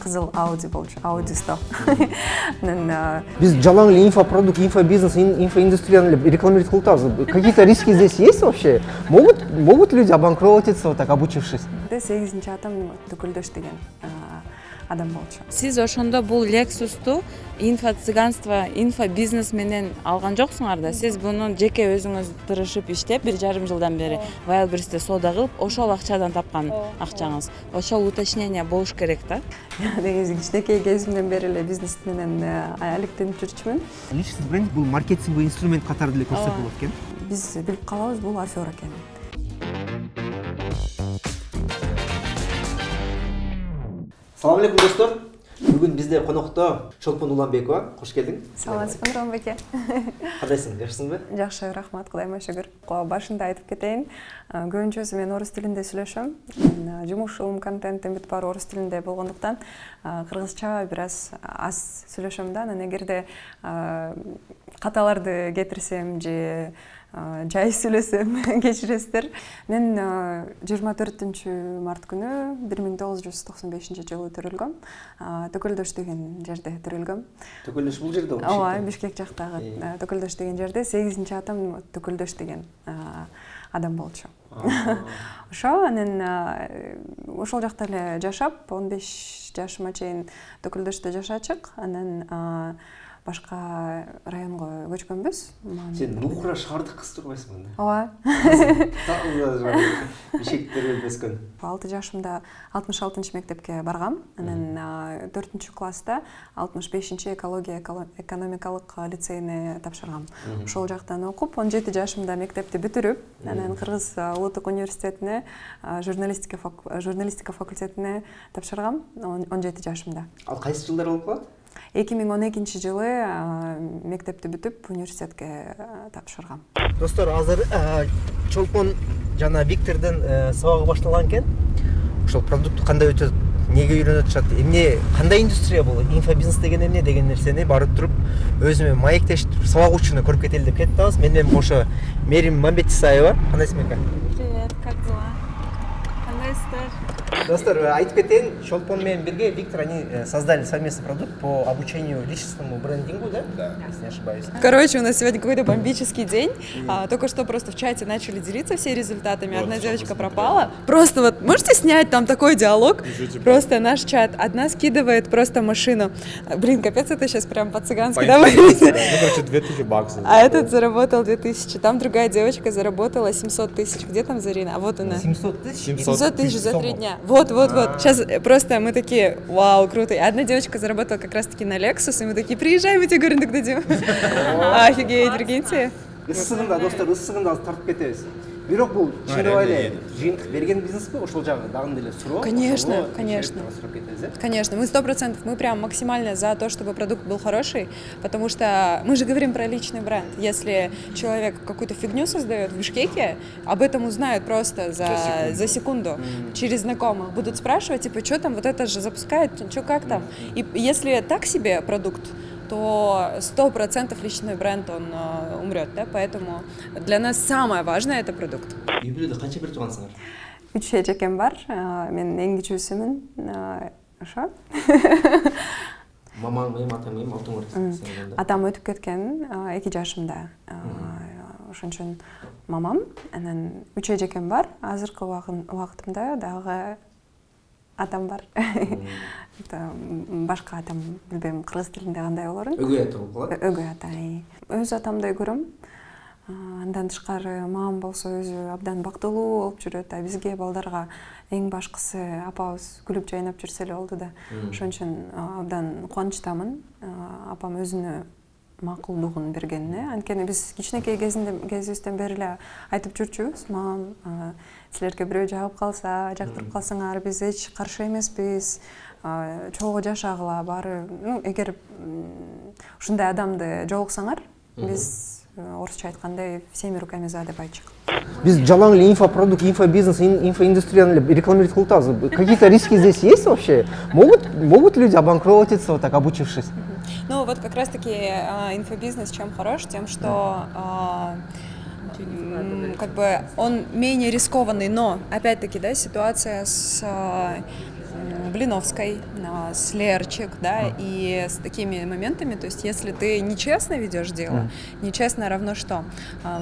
Кызыл Audi болчу, Audi 100. Біз жалаң эле инфопродукт, инфобизнес, инфоиндустрияны рекламировать кылып атабыз. Какие-то риски здесь есть вообще? Могут люди обанкротиться, вот так обучившись? 8 атам Төкөлдөш деген адам болчу. Сиз ошондо бул Lexus'ту инфо-цыганство, инфо-бизнес менен алган жоксуңар да. Сиз буну жеке өзүңүз тырышып иштеп 1,5 жылдан бери Wildberries'те соода кылып, ошол акчадан тапкан акчаңыз. Ошол уточнение болуш керек да. Негизи кичинекей кезимден бери эле бизнес менен алектенип жүрчүмүн. Личный бренд бул маркетинговый инструмент катары деле көрсөк болот экен. Биз билип калабыз, бул афера экен. Салам алейкум достор. Бүгүн бизде конокто Чолпон Уланбекова. Кош келдиң. Саламатсызбы, Ромбеке? Кандайсың? Жакшысыңбы? Жакшы, рахмат, Кудайга шүгүр. Башында айтып кетейин. Көбүнчөсү мен орус тилинде сүйлөшөм. Жумушум, контентим бүт баары орус тилинде болгондуктан кыргызча бир аз сүйлөшөм да. Анан эгерде каталарды кетирсем же жай сүйлөсөм кечиресиздер. Мен 24 март күнү 1995 жылы төрөлгөм. Төкөлдөш деген жерде төрөлгөм. Төкөлдөш бул жерде болчу. Ооба, Бишкек жактагы Төкөлдөш деген жерде 8 атам Төкөлдөш деген адам болчу. Ошо анан ошол жакта эле жашап 15 жашыма чейин Төкөлдөштө жашачык. Анан башка районго көчкөнбүз. Сен Нукра шаардык кыз турбайсыңбы? Ооба. Бишкекте өскөн. 6 жашымда 66 мектепке баргам. Анан 4 класста 65 экология экономикалык лицейни тапшыргам. Ошол жактан окуп 17 жашымда мектепти бүтүрүп, анан Кыргыз улуттук университетине журналистика факультетине тапшыргам 17 жашымда. Ал кайсы жылдар болуп калат? 2012 жылы мектепти бүтүп университетке тапшыргам. Достор, азыр Чолпон жана Виктордун сабагы башталган экен. Ошол продукт кандай өтөт, неге үйрөнүп атышат, эмне кандай индустрия бул, инфобизнес деген эмне деген нерсени барып туруп өзүмө маектештирип сабак учуну көрүп кетели деп кеттибиз. Мен менен кошо Мерим Мамбетисаева. Кандайсың, Мека? Привет, как дела? Кандайсыздар? Достор, айтып кетейин, Чолпон менен бирге Виктор они создали совместный продукт по обучению личностному брендингу, да? Да. Если не ошибаюсь. Короче, у нас сегодня какой-то бомбический день. Только что просто в чате начали делиться все результатами. Одна девочка пропала. Просто вот можете снять там такой диалог? Просто наш чат. Одна скидывает просто машину. Блин, капец, это сейчас прям по-цыгански, да? Ну, короче, 2000 баксов. А этот заработал 2000. Там другая девочка заработала 700 тысяч. Где там Зарина? А вот она. 700 тысяч? 700 тысяч за 3 дня. Вот. Сейчас просто мы такие, вау, круто. И одна девочка заработала как раз-таки на Lexus, и мы такие, приезжай, мы тебе городок дадим. Офигеть, прикиньте. Ысыгында, достор, ысыгында тартып кетебиз. Бирок бул чындап эле жыйынтык берген бизнеспи? Ошол жагы дагы деле суроо. Конечно. Конечно, мы 100%, мы прям максимально за то, чтобы продукт был хороший, потому что мы же говорим про личный бренд. Если человек какую-то фигню создает в Бишкеке, об этом узнают просто за секунду. Через знакомых будут спрашивать, типа, что там, вот это же запускает, что как там. И если так себе продукт, то 100% личный бренд, он умрет, да, поэтому для нас самое важное – это продукт. Юбилейде канча бир туугансыңар? 3 эжекем бар, мен эң кичүүсүмүн, ошо. Мамаң менен, атаң менен, алтын Атам өтүп кеткен 2 жашымда. Ошон үчүн мамам, анан 3 эжекем бар, азыркы убактымда дагы атам бар. Башка атам билбейм кыргыз тилинде кандай болорун. Өгөй ата болуп калат. Өгөй ата. Өз атамдай көрөм. Андан тышкары мамам болсо өзү абдан бактылуу болуп жүрөт. Бизге балдарга эң башкысы апабыз күлүп жайнап жүрсө эле болду да. Ошон үчүн абдан кубанычтамын. Апам өзүнө макулдугун бергенине. Анткени биз кичинекей кезибизден бери эле айтып жүрчүбүз. Мамам, силерге бирөө жагып калса, жактырып калсаңар, биз эч каршы эмеспиз. Чогуу жашагыла баары. Эгер ушундай адамды жолуксаңар, биз орусча айткандай всеми руками за деп айтчык. Биз жалаң эле инфопродукт, инфобизнес, инфоиндустрияны рекламировать кылып атабыз. Какие-то риски здесь есть вообще? Могут люди обанкротиться, вот так обучившись? Ну вот как раз-таки инфобизнес чем хорош, тем, что как бы он менее рискованный, но опять-таки, да, ситуация с Блиновской, с Лерчик, да, и с такими моментами, то есть если ты нечестно ведешь дело, нечестно равно что?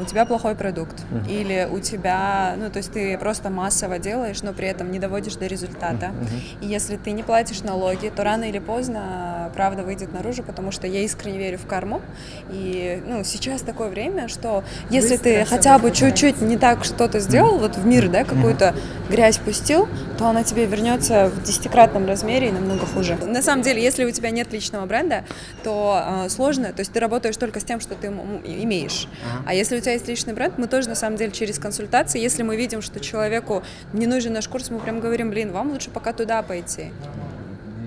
У тебя плохой продукт, или у тебя, ну, то есть ты просто массово делаешь, но при этом не доводишь до результата. И если ты не платишь налоги, то рано или поздно правда выйдет наружу, потому что я искренне верю в карму. И ну, сейчас такое время, что если ты хотя бы чуть-чуть не так что-то сделал, вот в мир, да, какую-то грязь пустил, то она тебе вернется в 10-кратном размере и намного хуже. На самом деле, если у тебя нет личного бренда, то сложно, то есть ты работаешь только с тем, что ты имеешь. А если у тебя есть личный бренд, мы тоже на самом деле через консультации, если мы видим, что человеку не нужен наш курс, мы прям говорим, блин, вам лучше пока туда пойти.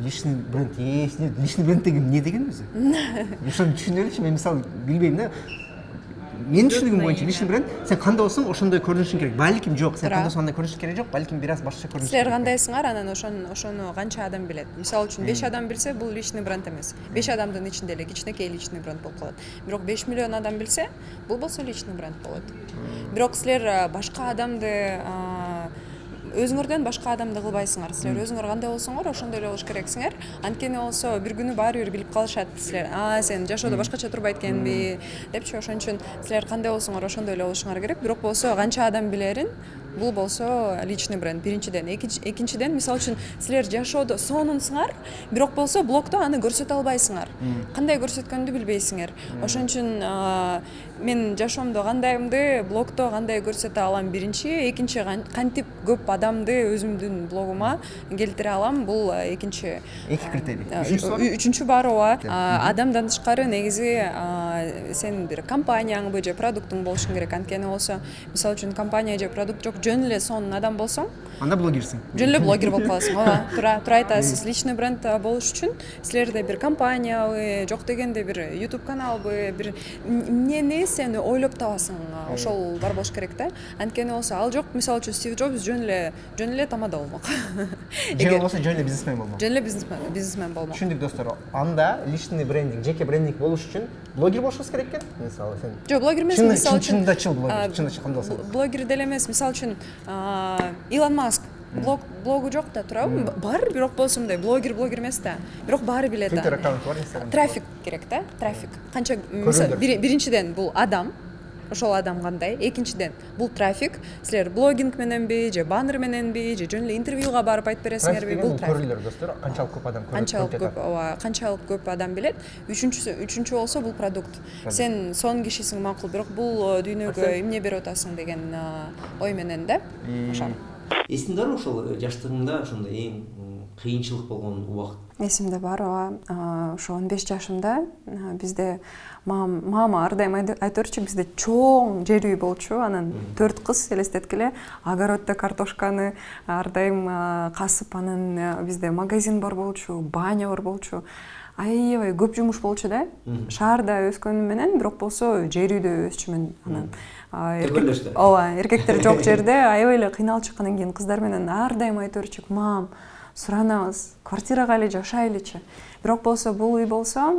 Личный бренд, личный бренд деген не деген өзі? Ошоны түшүнө элечи, мен мисалы билбейм да. Менин түшүнүгүм боюнча личный бренд, сен кандай болсоң ошондой көрүнүшүң керек. Балким жок, сен кандай болсоң андай көрүнүшүң керек жок, балким бир аз башкача көрүнүш. Силер кандайсыңар, анан ошону канча адам билет. Мисалы үчүн 5 адам билсе, бул личный бренд эмес. 5 адамдын ичинде эле кичинекей личный бренд болуп калат. Бирок 5 миллион адам билсе, бул болсо личный бренд болот. Бирок силер башка адамды өзүңөрдөн башка адамды кылбайсыңар. Силер өзүңөр кандай болсоңор, ошондой эле болуш керексиңер. Анткени болсо бир күнү баары бир билип калышат силер. Сен жашоодо башкача турбайт экенби депчи. Ошон үчүн силер кандай болсоңор, ошондой эле болушуңар керек. Бирок болсо канча адам билерин, бул болсо личный бренд биринчиден. Экинчиден, мисалы үчүн силер жашоодо сонунсуңар, бирок болсо блогдо аны көрсөтө албайсыңар. Кандай көрсөткөндү билбейсиңер. Ошон үчүн мен жашоомдо кандайымды блогдо кандай көрсөтө алам биринчи, экинчи кантип көп адамды өзүмдүн блогума келтире алам, бул экинчи. Эки критерий. Үчүнчү бар ооба. Адамдан тышкары негизи сен бир компанияңбы же продуктуң болушуң керек. Анткени болсо, мисалы үчүн компания же продукт жок, жөн эле сонун адам болсоң, анда блогерсиң. Жөн эле блогер болуп каласың. Ооба, туура айтасыз. Личный бренд болуш үчүн силерде бир компаниябы, жок дегенде бир YouTube каналбы, бир нерсени ойлоп табасың. Ошол бар болуш керек да. Анткени болсо ал жок, мисалы үчүн Стив Джобс жөн эле тамада болмок. Же болбосо жөн эле бизнесмен болмок. Жөн эле бизнесмен болмок. Түшүндүк достор. Анда личный брендинг, жеке брендинг болуш үчүн блогер болушубуз керек экен. Мисалы сен. Жок, блогер эмес, мисалы үчүн. Чындачыл блогер. Чындачыл кандай болсо. Блогер деле эмес, мисалы үчүн Илон Маск блогу жок да, туурабы? Бар, бирок болсо мындай блогер эмес да. Бирок баары билет да. Twitter аккаунт бар, Instagram. Трафик керек да, трафик. Канча биринчиден бул адам, ошол адам кандай? Экинчиден бул трафик. Силер блогинг мененби, же баннер мененби, же жөн эле интервьюга барып айтып бересиңерби? Бул трафик. Көрүлөр достор. Канчалык көп адам көрөт. Канчалык көп адам билет. Үчүнчү болсо бул продукт. Сен сонун кишисиң макул, бирок бул дүйнөгө эмне берип атасың деген ой менен да. Ошо. Эсиңдерби ошол жаштыгыңда ошондой эң кыйынчылык болгон убакыт? Эсимде бар, ошо 15 жашымда бизде мама ар дайым айтырчу, бизде чоң жер үй болчу, анан 4 кыз элестеткиле, огороддо картошканы ар дайым касып, анан бизде магазин бар болчу, баня бар болчу. Аябай көп жумуш болчу да. Шаарда өскөнүм менен, бирок болсо жер үйдө өсчүмүн. Анан эркектер жок жерде аябай эле кыйналып чыккандан кийин кыздар менен ар дайым айтырчу, мам, суранабыз, квартирага эле жашайлычы. Бирок болсо бул үй болсо,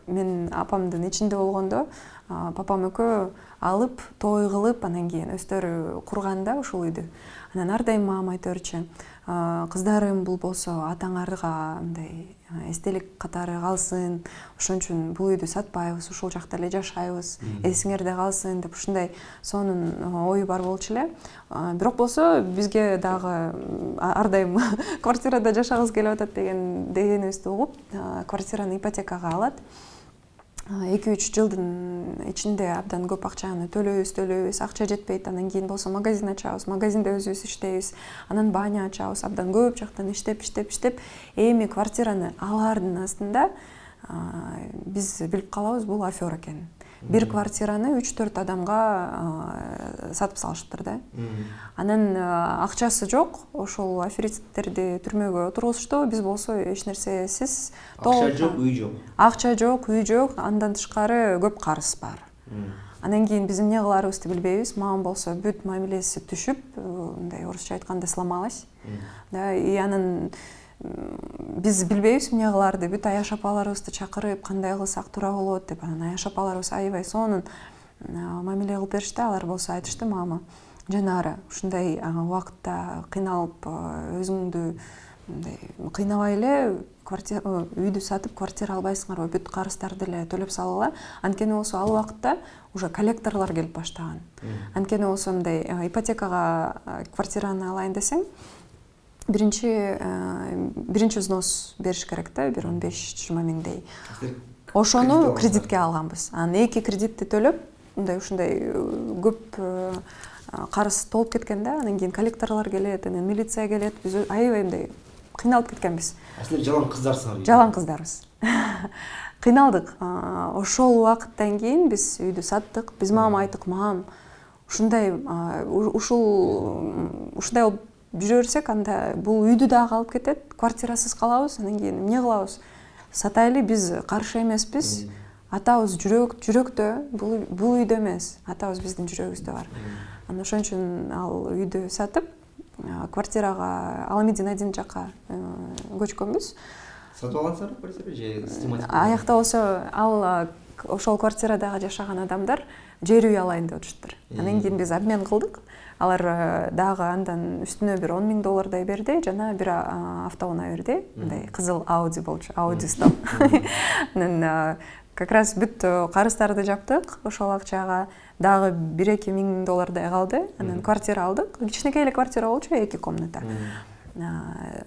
мен апамдын ичинде болгондо, папам экөө алып, той кылып, анан кийин өздөрү курганда ушул үйдү. Анан ар дайым мама айтырчу, кыздарым бул болсо атаңарга мындай эстелик катары калсын, ошон үчүн бул үйдү сатпайбыз, ушул жакта эле жашайбыз, эсиңерде калсын деп ушундай сонун ой бар болчу эле. Бирок болсо бизге дагы ар дайым квартирада жашагыбыз келип атат дегенибизди угуп, квартираны ипотекага алат. 2-3 жылдын ичинде абдан көп акчаны төлөйбүз, акча жетпейт. Анан кийин болсо магазин ачабыз, магазинде өзүбүз иштейбиз, анан баня ачабыз, абдан көп жактан иштеп, эми квартираны алаардын астында биз билип калабыз, бул афера экен. Бир квартираны 3-4 адамга сатып салышыптыр да. Анан акчасы жок, ошол аферисттерди түрмөгө отургузушту, биз болсо эч нерсесиз. Акча жок, үй жок. Акча жок, үй жок, андан тышкары көп карыз бар. Анан кийин биз эмне кыларыбызды билбейбиз. Мамам болсо бүт мамилеси түшүп, мындай орусча айтканда сломалась. Да, и анан биз билбейбиз эмне кыларды, бүт аяш апаларыбызды чакырып, кандай кылсак туура болот деп, анан аяш апаларыбыз аябай сонун мамиле кылып беришти. Алар болсо айтышты, мама, жанары ушундай убакытта кыйналып өзүңдү мындай кыйнабай эле үйдү сатып квартира албайсыңарбы, бүт карыздарды эле төлөп салгыла. Анткени болсо ал убакытта уже коллекторлор келип баштаган. Анткени болсо мындай ипотекага квартираны алайын десең, биринчи взнос бериш керек да, бир 15-20 миңдей. Ошону кредитке алганбыз. Анан 2 кредитти төлөп, ушундай көп карыз толуп кеткен да, анан кийин коллекторлор келет, анан милиция келет. Биз аябай мындай кыйналып кеткенбиз. Силер жалаң кыздарсыңар. Жалаң кыздарбыз. Кыйналдык. Ошол убакыттан кийин биз үйдү саттык. Биз мама айттык, мам, ушундай болуп жүрө берсек, анда бул үйдү дагы алып кетет, квартирасыз калабыз, анан кийин эмне кылабыз? Сатайлы, биз каршы эмеспиз. Атабыз жүрөктө, бул үйдө эмес. Атабыз биздин жүрөгүбүздө бар. Анан ошон үчүн ал үйдү сатып, квартирага Аламедин 1 жака көчкөнбүз. Сатып алгансызарбы квартира же снимать? Аякта болсо ал ошол квартирадагы жашаган адамдар жер үй алайын деп атыштыр. Анан кийин биз обмен кылдык. Алар дагы андан үстүнө бир $10,000 берди, жана бир автоунаа берди. Мындай кызыл Audi болчу, Audi стал. Анан как раз бүт карыздарды жаптык, ошол акчага дагы $1-2 калды. Анан квартира алдык. Кичинекей эле квартира болчу, 2 комната.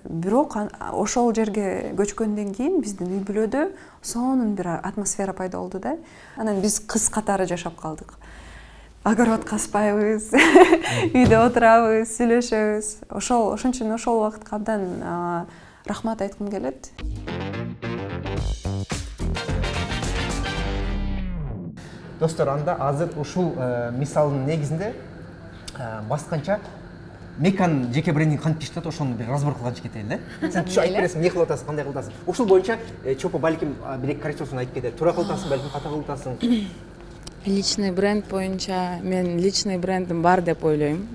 Бирок ошол жерге көчкөндөн кийин биздин үй бүлөдө сонун бир атмосфера пайда болду да. Анан биз кыз катары жашап калдык. Огород каспайбыз, үйдө отурабыз, сүйлөшөбүз. Ошон үчүн ошол убакытка абдан рахмат айткым келет. Достор, анда азыр ушул мисалдын негизинде басканча Мекан жеке брендинг кантип иштеп атат, ошону бир разбор кылганчы кетели да. Сен түшүп айтып бересиң, эмне кылып атасың, кандай кылып атасың. Ушул боюнча чопо балким бир-эки коррекциясын айтып кетет. Туура кылып атасың, балким ката кылып атасың. Личный бренд боюнча мен личный брендим бар деп ойлойм.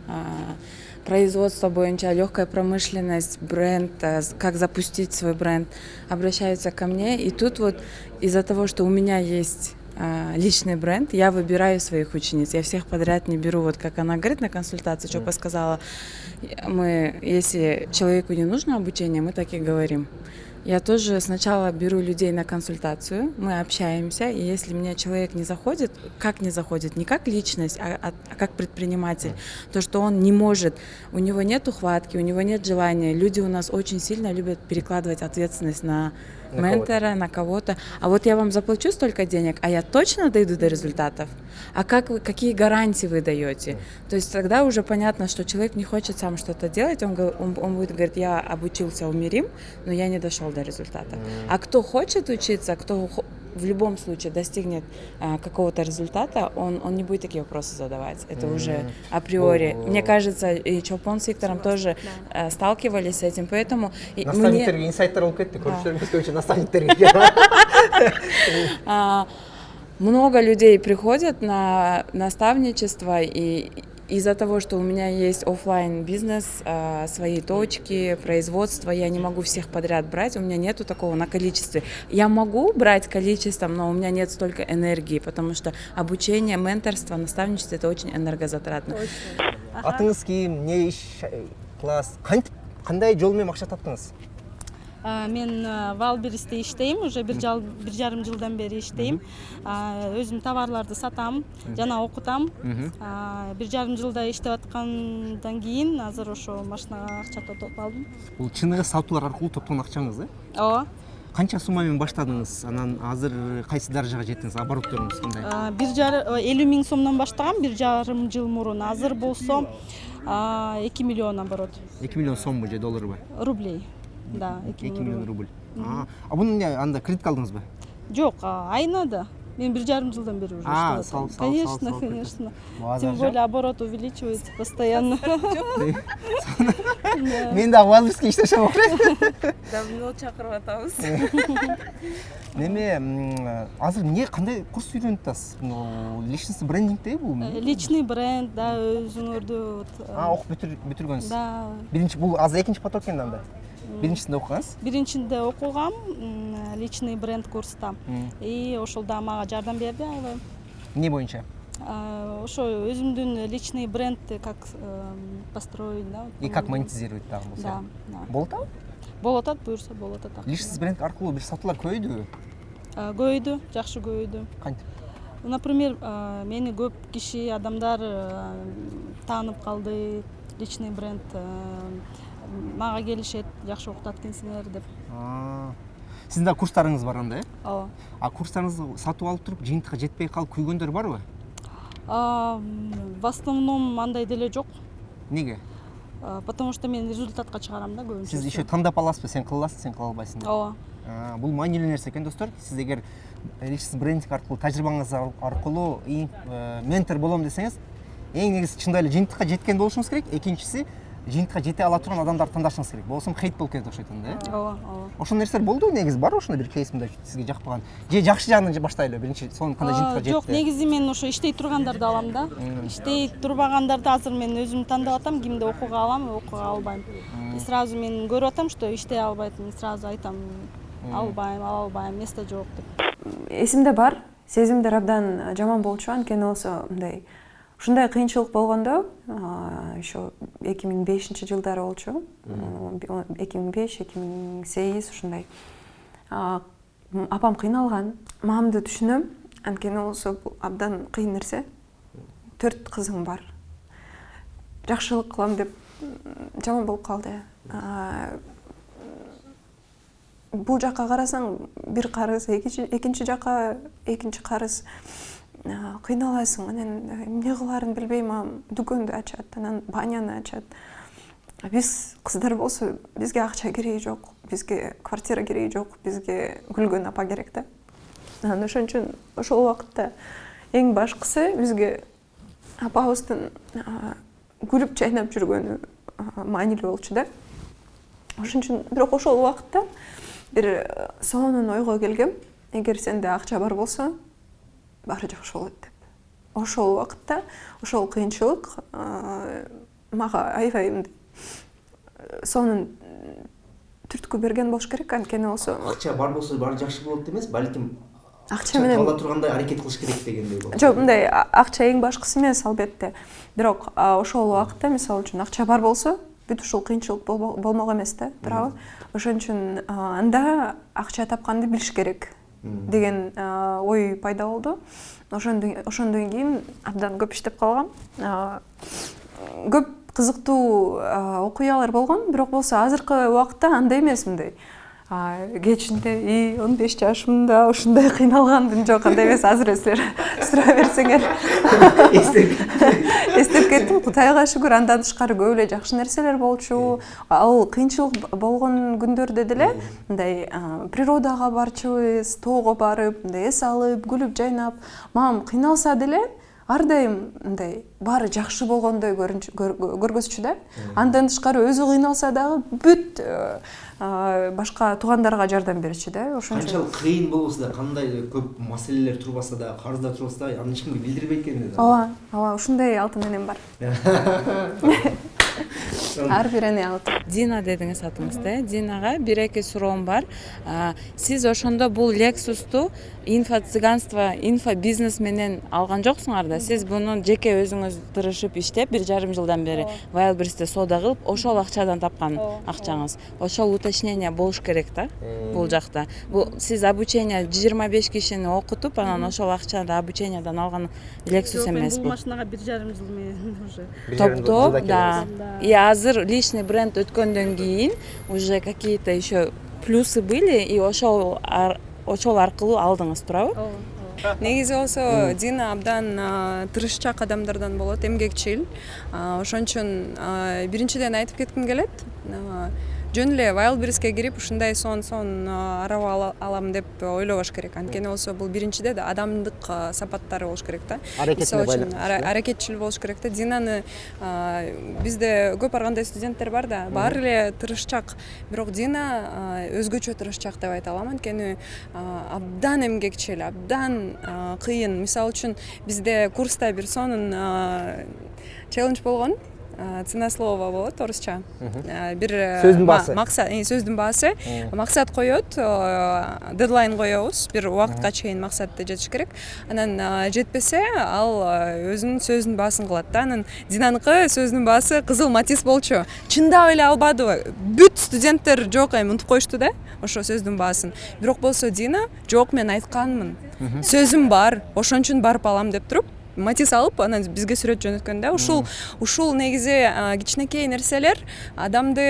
Производство боюнча, легкая промышленность, бренд, как запустить свой бренд, обращаются ко мне. И тут вот из-за того, что у меня есть личный бренд, я выбираю своих учениц. Я всех подряд не беру, вот как она говорит на консультации, что сказала. Если человеку не нужно обучение, мы так и говорим. Я тоже сначала беру людей на консультацию, мы общаемся, и если мне человек не заходит, не как личность, а как предприниматель, то, что он не может, у него нет ухватки, у него нет желания. Люди у нас очень сильно любят перекладывать ответственность на ментора, на кого-то. А вот я вам заплачу столько денег, а я точно дойду до результатов? А какие гарантии вы даете? То есть тогда уже понятно, что человек не хочет сам что-то делать, он будет говорить, я обучился у Мирим, но я не дошел до результата. А кто хочет учиться, кто в любом случае достигнет какого-то результата, он не будет такие вопросы задавать. Это уже априори. Мне кажется, и Чолпон с Виктором тоже сталкивались с этим, поэтому... Наставниктерге инсайттар болуп кетти, көрүүчүлөрүбүз көбүнчө наставниктерге. Много людей приходят на наставничество, и из-за того, что у меня есть офлайн бизнес, свои точки, производство, я не могу всех подряд брать, у меня нету такого на количестве. Я могу брать количеством, но у меня нет столько энергии, потому что обучение, менторство, наставничество — это очень энергозатратно. Атыңыз ким, не иш кыласыз? Кандай жол менен акча таптыңыз? Мен Валберисте иштейм, уже 1,5 жылдан бери иштейм. Өзүм товарларды сатам, жана окутам. 1,5 жылда иштеп аткандан кийин азыр ошо машинага акча топтоп алдым. Бул чыныгы сатуулар аркылуу топтогон акчаңыз, э? Ооба. Канча сумма менен баштадыңыз? Анан азыр кайсы даражага жеттиңиз? Оборотторуңуз кандай? 50 миң сомдон баштагам 1,5 жыл мурун. Азыр болсо 2 миллион оборот. 2 миллион сомбу же долларбы? Рублей. Да, 2 миллион рубль. А буну анда кредит алдыңызбы? Жок, айына да. Мен 1,5 жылдан бери уже иштеп атам. Конечно. Тем более оборот увеличивается постоянно. Мен да Валбериске иштешем окуйт. Давно чакырып атабыз. Неме, азыр эмне кандай курс үйрөнүп атасыз? Личностный брендингде бул? Личный бренд, да, өзүңөрдү. Окуп бүтүргөнсүз. Да. Биринчи бул азыр экинчи поток экен анда. Биринчисинде окугансыз? Биринчисинде окугам, личный бренд курста. И ошол да мага жардам берди аябай. Эмне боюнча? Ошо өзүмдүн личный брендти как построить, да. И как монетизировать дагы болсо. Да, да. Болот атабы? Болот атат, буюрса болот атат. Личный бренд аркылуу бир сатуулар көбөйдүбү? Көбөйдү, жакшы көбөйдү. Кантип? Например, мени көп киши, адамдар таанып калды, личный бренд мага келишет, жакшы окутат экенсиңер деп. Сиздин да курстарыңыз бар анда, э? Ооба. А курстарыңызды сатып алып туруп, жыйынтыкка жетпей калып күйгөндөр барбы? В основном андай деле жок. Неге? Потому что мен результатка чыгарам да көбүнчө. Сиз еще тандап аласызбы, сен кыла аласың, сен кыла албайсың деп. Ооба. Бул маанилүү нерсе экен, достор. Сиз эгер личный брендинг аркылуу, тажрыйбаңыз аркылуу ментор болом десеңиз, эң негизи чындап эле жыйынтыкка жеткен болушуңуз керек. Экинчиси, жыйынтыкка жете ала турган адамдарды тандашыңыз керек. Болбосо хейт болуп кетет окшойт анда, э? Ооба, ооба. Ошол нерселер болду негизи, бар ошондой бир кейсимде сизге жакпаган. Же жакшы жагынан баштайлы, биринчи сонун кандай жыйынтыкка жетти. Жок, негизи мен ошо иштей тургандарды алам да. Иштей турбагандарды азыр мен өзүм тандап атам, кимди окууга алам, окууга албайм. И сразу мен көрүп атам, что иштей албайт, мен сразу айтам, албайм, ала албайм, место жок деп. Эсимде бар, сезимдер абдан жаман болчу, анткени болсо мындай ушундай кыйынчылык болгондо, еще 2005-жылдары болчу. 2005-2008 ушундай. Апам кыйналган. Мамамды түшүнөм, анткени болсо бул абдан кыйын нерсе. 4 кызым бар. Жакшылык кылам деп жаман болуп калды. Бул жакка карасаң бир карыз, экинчи жакка экинчи карыз. Кыйналасың, анан эмне кыларын билбейм, дүкөндү ачат, анан баняны ачат. Биз кыздар болсо бизге акча кереги жок, бизге квартира кереги жок, бизге күлгөн апа керек да. Анан ошон үчүн ошол убакытта эң башкысы бизге апабыздын күлүп жайнап жүргөнү маанилүү болчу да. Ошон үчүн бирок ошол убакытта бир сонун ойго келгем, эгер сенде акча бар болсо, баары жакшы болот деп. Ошол убакытта, ошол кыйынчылык мага аябай сонун түрткү берген болуш керек, анткени болсо Акча бар болсо баары жакшы болот эмес, балким акча менен ала тургандай аракет кылыш керек дегендей болот. Жок, мындай акча эң башкысы эмес, албетте. Бирок ошол убакытта мисалы үчүн акча бар болсо, бүт ушул кыйынчылык болмок эмес да, туурабы? Ошон үчүн анда акча тапканды билиш керек деген ой пайда болду. Ошондон кийин абдан көп иштеп калгам. Көп кызыктуу окуялар болгон, бирок болсо азыркы убакытта андай эмес мындай. Кечинде 15 жашымда ушундай кыйналгандым, жок, андай эмес. Азыр силер сурай берсеңер эстеп кеттим. Кудайга шүгүр, андан тышкары көп эле жакшы нерселер болчу. Ал кыйынчылык болгон күндөрдө деле мындай природага барчубыз, тоого барып, мындай эс алып, күлүп жайнап, мамам кыйналса деле ар дайым мындай баары жакшы болгондой көргөзчү да. Андан тышкары өзү кыйналса дагы бүт башка туугандарга жардам берчү да. Ошон үчүн Канчалык кыйын болбосо да, кандай көп маселелер турбаса да, карыздар турбаса да, аны эч кимге билдирбейт экен да. Ооба, ушундай алтын энем бар. Ар бирини алып. Дина дедиңиз атыңызды. Динага бир-эки суроом бар. Сиз ошондо бул Lexus'ту инфо-цыганство, инфо-бизнес менен алган жоксуңар да. Сиз буну жеке өзүңүз тырышып иштеп, 1,5 жылдан бери Wildberries'те соода кылып, ошол акчадан тапкан акчаңыз. Ошол уточнение болуш керек да, бул жакта. Бул сиз обучение 25 кишини окутуп, анан ошол акчаны обучениядан алган Lexus эмес Бул бул. машинага 1,5 жыл мен уже. Топтоо, да. И азыр личный бренд өткөндөн кийин уже какие-то еще плюсы были, и ошол аркылуу алдыңыз, туурабы? Негизи болсо Дина абдан тырышчаак адамдардан болот, эмгекчил. Ошон үчүн биринчиден айтып кетким келет. Жөн эле Wildberries'ке кирип ушундай сонун араба алам деп ойлобош керек. Анткени болсо бул биринчиде да адамдык сапаттары болуш керек да. Аракетчил болуш керек да. Динаны бизде көп ар кандай студенттер бар да, баары эле тырышчаак. Бирок Дина өзгөчө тырышчаак деп айта алам, анткени абдан эмгекчил, абдан кыйын. Мисалы үчүн бизде курста бир сонун челлендж болгон. цена слова болот орусча. Бир Сөздүн баасы. максат, сөздүн баасы. Максат коёт, дедлайн коебуз. Бир убакытка чейин максатты жетиш керек. Анан жетпесе, ал өзүнүн сөзүнүн баасын кылат да. Анан Динаныкы сөзүнүн баасы кызыл матис болчу. Чындап эле албады. Бүт студенттер жок эми унутуп коюшту да ошо сөздүн баасын. Бирок болсо Дина, жок мен айтканмын. Сөзүм бар, ошон үчүн барып алам деп туруп матис алып, анан бизге сүрөт жөнөткөн да. Ушул негизи кичинекей нерселер адамды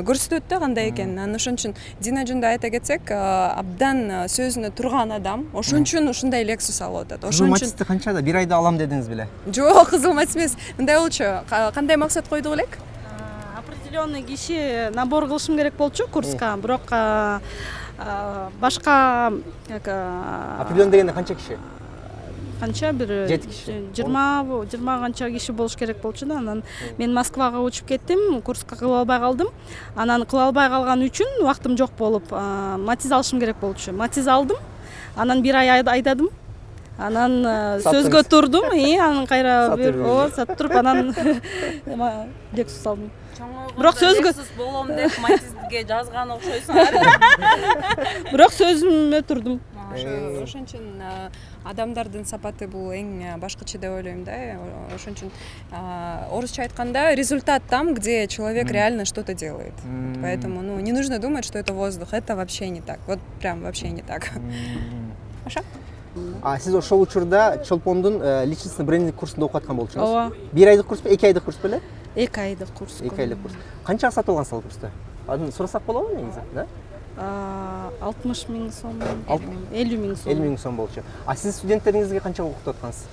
көрсөтөт да кандай экенин. Анан ошон үчүн Дина жөнүндө айта кетсек, абдан сөзүнө турган адам. Ошон үчүн ушундай Lexus алып атат. Кызыл Ошон үчүн матисти канчада? Бир айда алам дедиңиз беле? жок, кызыл матис эмес. Мындай болчу. Кандай максат койдук элек? Определенный киши набор кылышым керек болчу курска, бирок башка Определен дегенде канча киши? канча бир 7 киши. 20 канча киши болуш керек болчу да. Анан мен Москвага учуп кеттим, курска кыла албай калдым. Анан кыла албай калган үчүн убактым жок болуп, матиз алышым керек болчу. Матиз алдым. Анан бир ай айдадым. Анан сөзгө турдум, анан кайра сатып туруп анан Lexus алдым. Бирок сөзгө болом деп матизге жазган окшойсуңар. Бирок сөзүмө турдум. Ошон үчүн адамдардын сапаты бул эң башкыча деп ойлойм да. Ошон үчүн орусча айтканда результат там, где человек реально что-то делает. Поэтому не нужно думать, что это воздух. Это вообще не так. Вот прям вообще не так. Аша? Сиз ошол учурда Чолпондун личностный брендинг курсунда окуп аткан болчуңуз. Ооба. 1 айдык курс, 2 айдык курс беле? 2 айдык курс. 2 айдык курс. Канчага сатып алгансыз ал курсту? Аны сурасак болобу негизи, да? 60 000 сом, 50 000 сом. 50 000 сом болчу. Сиз студенттериңизге канчага окутуп аткансыз?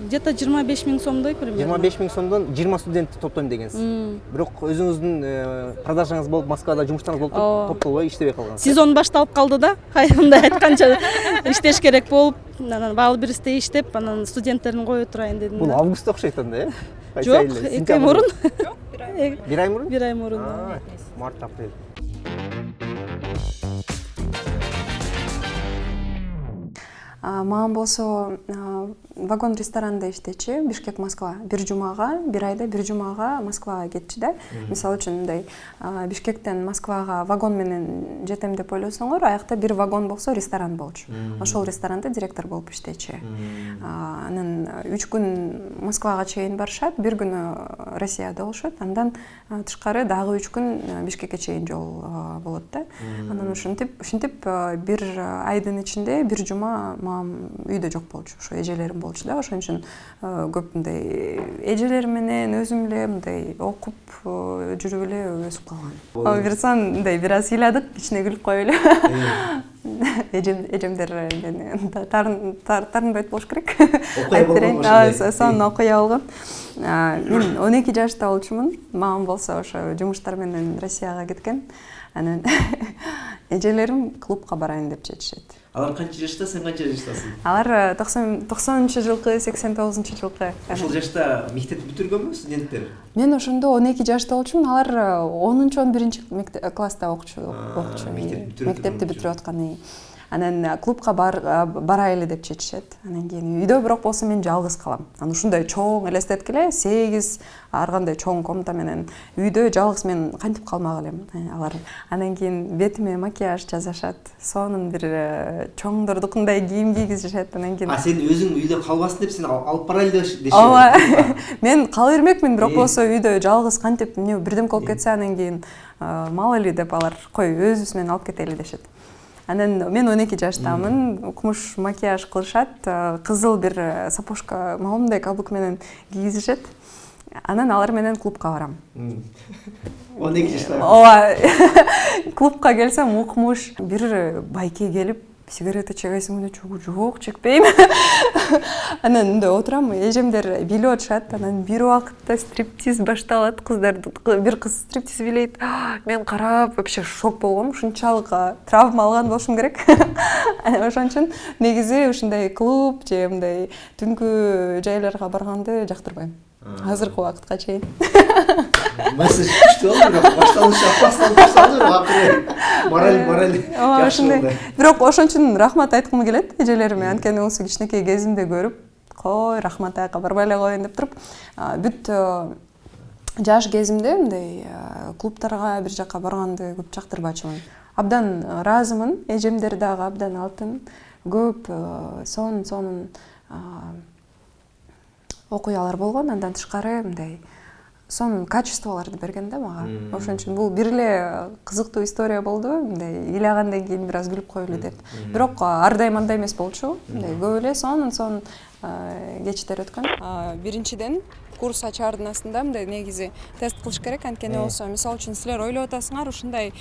Где-то 25 000 сомдой примерно. 25 000 сомдон 20 студентти топтойм дегенсиз. Бирок өзүңүздүн продажаңыз болуп, Москвада жумуштарыңыз болуп, топтолбой иштебей калгансыз. Сезон башталып калды да. Кайында айтканча иштеш керек болуп, анан Валберисте иштеп, анан студенттерин кое турайын дедим. Бул августта окшойт да, э? Жок, 2 ай мурун. 1 ай мурун? 1 ай мурун. Март, апрель. Маған болсо вагон ресторанында иштечи, Бишкек Москва. Бир айда бир жумага Москвага кетчи да. Мисалы үчүн мындай Бишкектен Москвага вагон менен жетем деп ойлосоңор, аякта бир вагон болсо ресторан болчу. Ошол ресторанда директор болуп иштечи. Анан 3 күн Москвага чейин барышат, бир күнү Россияда болушат. Андан тышкары дагы 3 күн Бишкекке чейин жол болот да. Анан ушинтип бир айдын ичинде бир жума үйдө жок болчу, ошо эжелерим болчу да. Ошон үчүн көп мындай эжелерим менен өзүм эле мындай окуп жүрүп эле өсүп калган. Берсаң мындай бир аз ыйладык, кичине күлүп коелу. Эжемдер тарынбайт болуш керек. Сон окуя болгон. Мен 12 жашта болчумун. Мамам болсо ошо жумуштар менен Россияга кеткен. Анан эжелерим клубка барайын деп чечишет. Алар канча жашта, сен канча жаштасың? Алар 90-жылкы, 89-жылкы. Ошол жашта мектепти бүтүргөнбү студенттер? Мен ошондо 12 жашта болчумун. Алар 10-11 класста окучу. Мектепти бүтүрүп аткан. Анан клубка барайлы деп чечишет. Анан кийин үйдө бирок болсо мен жалгыз калам. Анан ушундай чоң элестеткиле 8 ар кандай чоң комната менен үйдө жалгыз мен кантип калмак элем. Алар анан кийин бетиме макияж жасашат. Сонун бир чоңдордукундай кийим кийгизишет. Анан кийин Сен өзүң үйдө калбасын деп сени алып барайлы дешет. Ооба. Мен кала бермекмин, бирок болсо үйдө жалгыз кантип эмне бирдем болуп кетсе анан кийин малы ли деп алар кой өзүбүз менен алып кетели дешет. Анан мен 12 жаштамын, кумуш макияж кылышат, кызыл бир сапожка моундай каблук менен кийгизишет. Анан алар менен клубка барам. 12 жашта. Ооба. Клубка келсем укмуш бир байке келип, сигарета чегесиңби деп, жок, чекпейм. Анан мындай отурам, эжемдер билип атышат. Анан бир убакытта стриптиз башталат, бир кыз стриптиз бийлейт. Мен карап, вообще шок болгом, ушунчалык травма алган болушум керек. Ошон үчүн негизи ушундай клуб же мындай түнкү жайларга барганды жактырбайм. Азыркы убакытка чейин. Месседж күчтүү болду, бирок башталышы мораль. Ошондой. Бирок ошон үчүн рахмат айткым келет эжелериме, анткени осы кичинекей кезимде көрүп, ой рахмат аяка барбай эле коеюн деп туруп бүт жаш кезимде мындай клубтарга бир жака барганды көп жактырбачумун. Абдан ыраазымын. Эжемдер дагы абдан алтын. Көп сонун окуялар болгон. Андан тышкары мындай сонун качестволорду берген да мага. Ошон үчүн бул бир эле кызыктуу история болду. Мындай ыйлагандан кийин бир аз күлүп коелу деп. Бирок ар дайым андай эмес болчу. Мындай көп эле сонун кечтер өткөн. Биринчиден курс ачаардын астында мындай негизи тест кылыш керек. Анткени болсо, мисалы үчүн силер ойлоп атасыңар, ушундай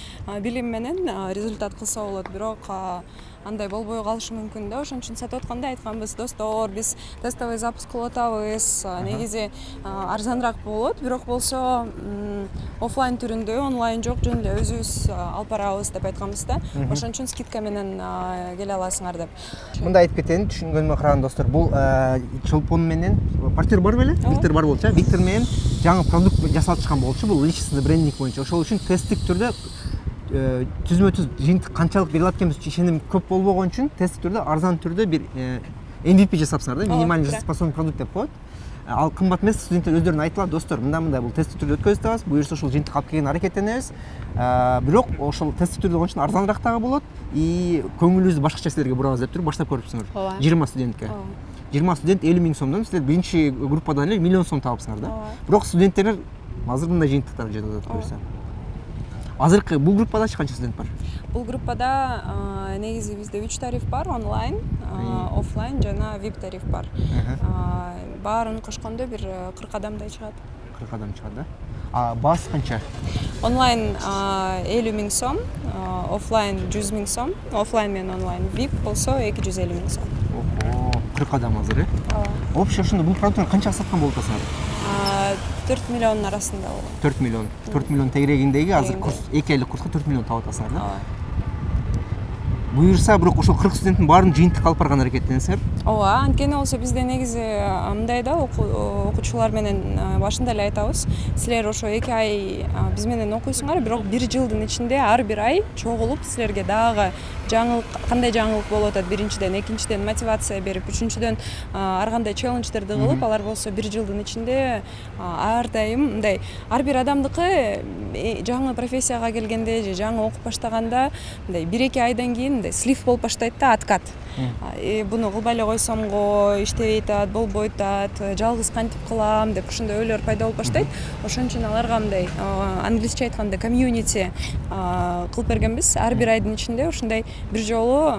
билим менен результат кылса болот, бирок андай болбой калышы мүмкүн да. Ошон үчүн сатып атканда айтканбыз, достор, биз тестовый запуск кылып атабыз. Негизи арзаныраак болот, бирок болсо офлайн түрүндө, онлайн жок, жөн эле өзүбүз алып барабыз деп айтканбыз да. Ошон үчүн скидка менен келе аласыңар деп. Мында айтып кетейин, түшүнгөнүмө караган достор, бул Чолпон менен партнер бар беле? Виктор бар болчу. Виктор менен жаңы продукт жасалып чыккан болчу. Бул личностный брендинг боюнча. Ошол үчүн тесттик түрдө түзмө-түз жыйынтык канчалык берилет экенбиз ишеним көп болбогон үчүн тесттик түрдө арзан түрдө бир MVP жасапсыңар да, минимальный жизнеспособный продукт деп коет. Ал кымбат эмес, студенттер өздөрүнө айтылат, достор, мындай бул тесттик түрдө өткөзүп атабыз, буюрса ошол жыйынтык алып келген аракеттенебиз. Бирок ошол тесттик түрдө болгон үчүн арзаныраак дагы болот, көңүлүбүздү башкача нерселерге бурабыз деп туруп баштап көрүпсүңөр. 20 студентке. 20 студент 50 000 сомдон, силер биринчи группадан эле 1 000 000 сом табыпсыңар да. Бирок студенттер азыр мындай жыйынтыктар жатат көрсө. Азыркы бул группадачы канча студент бар? Бул группада негизи бизде 3 тариф бар: онлайн, офлайн жана VIP тариф бар. Баарын кошкондо бир 40 адамдай чыгат. 40 адам чыгат да. Баасы канча? Онлайн 50 000 сом, офлайн 100 000 сом, офлайн менен онлайн VIP болсо 250 000 сом. 40 адам азыр, э? Общий ошондо бул продуктту канчага саткан болуп атасыңар? 4 миллиондун арасында болот. 4 миллион. 4 миллион тегерегиндеги азыр курс 2 айлык курска 4 миллион таап атасыңар да? Буюрса, бирок ошол 40 студенттин баарын жыйынтыкка алып барган аракеттенесиңер. Ооба, анткени болсо бизде негизи мындай да, окуучулар менен башында эле айтабыз. Силер ошо 2 ай биз менен окуйсуңар, бирок 1 жылдын ичинде ар бир ай чогулуп силерге дагы жаңылык, кандай жаңылык болуп атат биринчиден, экинчиден мотивация берип, үчүнчүдөн ар кандай челлендждерди кылып, алар болсо 1 жылдын ичинде ар дайым мындай ар бир адамдыкы жаңы профессияга келгенде же жаңы окуп баштаганда мындай 1-2 айдан кийин слив болуп баштайт да, откат. Буну кылбай эле койсом го, иштебей атат, болбой атат, жалгыз кантип кылам деп ушундай ойлор пайда болуп баштайт. Ошон үчүн аларга мындай англисче айтканда комьюнити кылып бергенбиз. Ар бир айдын ичинде ушундай бир жолу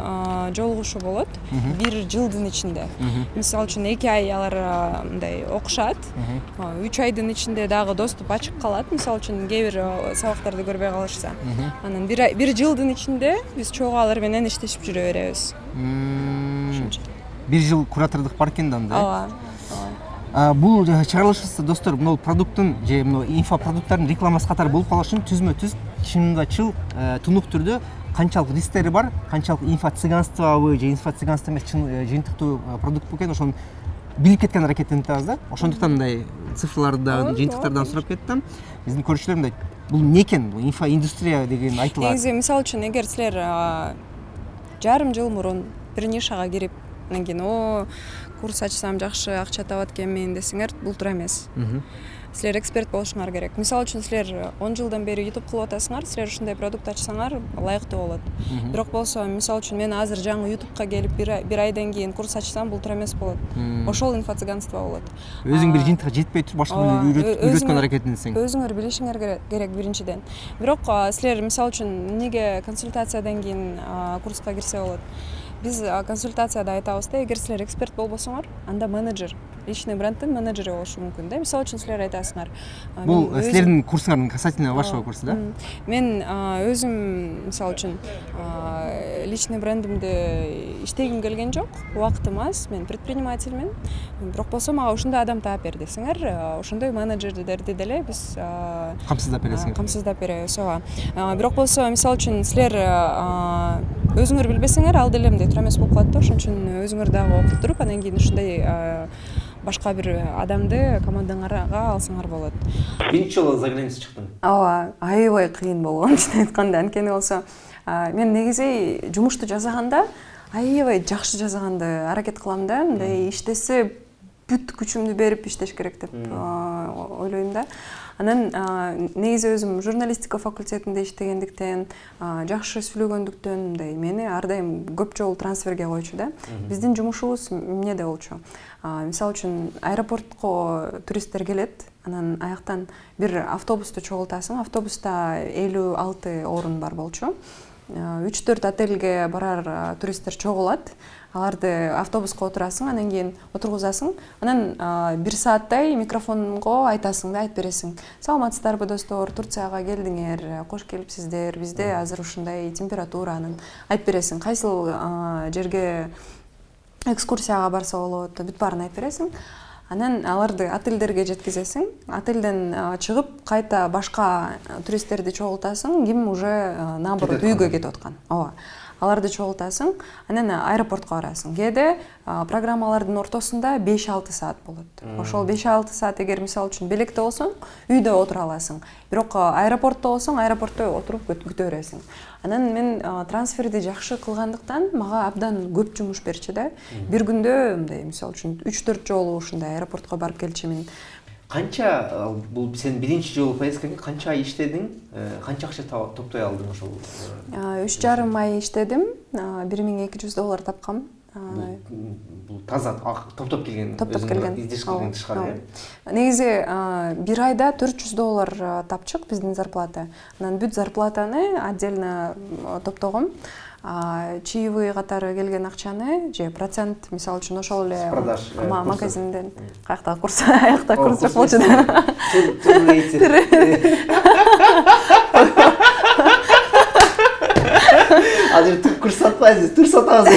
жолугушуу болот. 1 жылдын ичинде. Мисалы үчүн 2 ай алар мындай окушат. 3 айдын ичинде дагы доступ ачык калат. Мисалы үчүн кээ бир сабактарды көрбөй калышса. Анан 1 жылдын ичинде биз чогуу алар менен иштешип жүрө беребиз. 1 жыл куратордук бар экен да анда. Ооба. Бул чыгарылышыбызда достор, мына продукттун же мына инфопродукттардын рекламасы катары болуп калыш үчүн түзмө-түз чынга-чын тунук түрдө канчалык рисктери бар, канчалык инфо-цыганствобу же инфо-цыганство эмес чын жыйынтыктуу продукт экен, ошону билип кеткен аракеттенип атабыз да. Ошондуктан мындай цифрлардан, жыйынтыктардан сурап кеттим. Биздин көрүүчүлөр мындай, бул эмне экен, бул инфоиндустрия деген айтылат. Негизи мисалы үчүн эгер силер жарым жыл мурун бир нишага кирип, анан кийин курс ачсам жакшы акча табат экенмин десеңер, бул туура эмес. Силер эксперт болушуңар керек. Мисалы үчүн силер 10 жылдан бери YouTube кылып атасыңар, силер ушундай продукт ачсаңар ылайыктуу болот. Бирок болсо, мисалы үчүн мен азыр жаңы YouTubeга келип бир айдан кийин курс ачсам, бул туура эмес болот. Ошол инфо-цыганство болот. Өзүң бир жыйынтыкка жетпей туруп башка бирөөгө үйрөткөн аракеттенсең. Өзүңөр билишиңер керек биринчиден. Бирок силер мисалы үчүн эмнеге консультациядан кийин курска кирсе болот? Биз консультацияда айтабыз да, эгер силер эксперт болбосоңор, анда менеджер, личный брендтин менеджери болушу мүмкүн да. Мисалы үчүн силер айтасыңар. Бул силердин курсуңардын касательно вашего курса да? Мен өзүм мисалы үчүн личный брендимди иштегим келген жок, убактым аз, мен предпринимательмин. Бирок болсо мага ушундай адам таап бер десеңер, ошондой менеджерлерди деле биз камсыздап бересиңер. Камсыздап беребиз, ооба. Бирок болсо мисалы үчүн силер өзүңөр билбесеңер, ал деле мындай туура эмес болуп калат да. Ошон үчүн өзүңөр дагы окуп туруп, анан кийин ушундай башка бир адамды командаңарга алсаңар болот. Биринчи жолу за граница чыктың. Ооба, аябай кыйын болгон, чын айтканда. Анткени болсо, мен негизи жумушту жасаганда аябай жакшы жасаганды аракет кылам да. Мындай иштесе бүт күчүмдү берип иштеш керек деп ойлойм да. Анан негизи өзүм журналистика факультетинде иштегендиктен, жакшы сүйлөгөндүктөн мындай мени ар дайым көп жолу трансферге койчу да. Биздин жумушубуз эмнеде болчу. Мисалы үчүн аэропортко туристтер келет, анан аяктан бир автобусту чогултасың. Автобуста 56 орун бар болчу. 3-4 отельге барар туристтер чогулат. Аларды автобуска отурасың, анан кийин отургузасың. Анан 1 сааттай микрофонго айтасың да, айтып бересиң. Саламатсыздарбы достор, Турцияга келдиңер, кош келипсиздер. Бизде азыр ушундай температуранын айтып бересиң. Кайсыл жерге экскурсияга барса болот, бүт баарын айтып бересиң. Анан аларды отельдерге жеткизесиң. Отельден чыгып, кайта башка туристтерди чогултасың, ким уже наоборот үйгө кетип аткан. Ооба. Аларды чогултасың, анан аэропортко барасың. Кээде программалардын ортосунда 5-6 саат болот. Ошол 5-6 саат эгер мисалы үчүн белекте болсоң, үйдө отура аласың. Бирок аэропортто болсоң, аэропортто отуруп күтө бересиң. Анан мен трансферди жакшы кылгандыктан мага абдан көп жумуш берчү да. Бир күндө мындай мисалы үчүн 3-4 жолу ушундай аэропортко барып келчимин. Канча бул сен биринчи жолу поездкаге канча ай иштедиң? Канча акча топтой алдың ошол? 3,5 ай иштедим. $1200 тапкам. Бул таза топтоп келген. Топтоп келген. Издешкиден тышкары. Негизи бир айда $400 тапчык биздин зарплата. Анан бүт зарплатаны отдельно топтогом. Чаевые катары келген акчаны же процент мисалы үчүн ошол эле магазинден каякта курс аякта курс жок болчу да. Азыр курс сатпайсыз, тур сатабыз.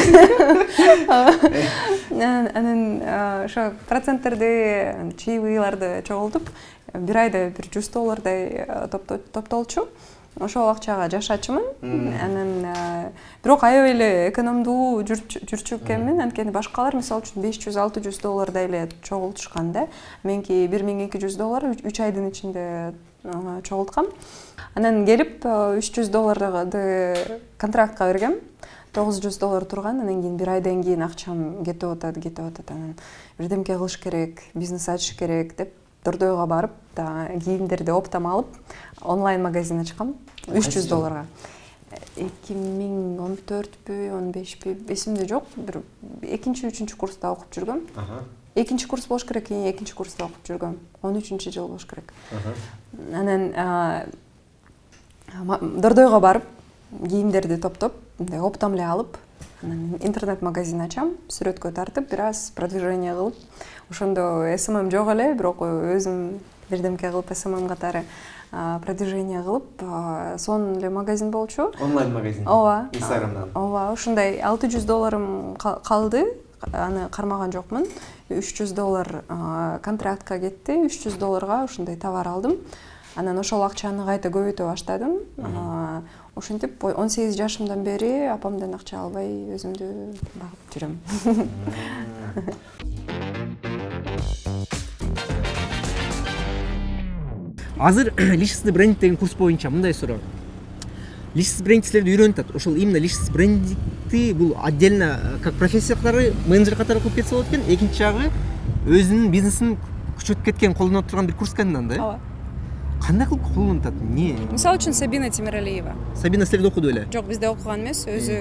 Анан ошо проценттерди, чаевыйларды чогултуп, бир айда бир $100 топтолчу. Ошол акчага жашачумун. Анан бирок аябай эле экономдуу жүрчү экенмин. Анткени башкалар мисалы үчүн $500-600 эле чогултушкан да. Меники $1200 3 айдын ичинде чогулткам. Анан келип $300 контрактка бергем. $900 турган. Анан кийин бир айдан кийин акчам кетип атат. Анан бирдемке кылыш керек, бизнес ачыш керек деп Дордойго барып, кийимдерди оптом алып, онлайн магазин ачкам $300. 2014-пү, 15-пү, эсимде жок. Бир 2-3 курста окуп жүргөм. Экинчи курс болуш керек, кийин экинчи курста окуп жүргөм. 13 жыл болуш керек. Анан Дордойго барып, кийимдерди топтоп, мындай оптом эле алып, анан интернет магазин ачам, сүрөткө тартып, бир аз продвижение кылып, ошондо СММ жок эле, бирок өзүм бирдемке кылып СММ катары продвижение кылып, сонун эле магазин болчу. Онлайн магазин. Ооба. Инстаграмдан. Ооба, ушундай $600 калды. Аны кармаган жокмун. $300 контрактка кетти. $300 ушундай товар алдым. Анан ошол акчаны кайта көбөйтө баштадым. Ошентип 18 жашымдан бери апамдан акча албай өзүмдү багып жүрөм. Азыр личностный брендинг деген курс боюнча мындай суроо. Личностный брендинг силерди үйрөнүп атат. Ошол именно личностный брендингти бул отдельно как профессия катары, менеджер катары кылып кетсе болот экен. Экинчи жагы өзүнүн бизнесин күчөтүп кеткен, колдонуп турган бир курс экен да. Ооба. Кандай кылып колдонуп атат? Эмне? Мисалы үчүн Сабина Темиралиева. Сабина силерде окуду беле? Жок, бизде окуган эмес, өзү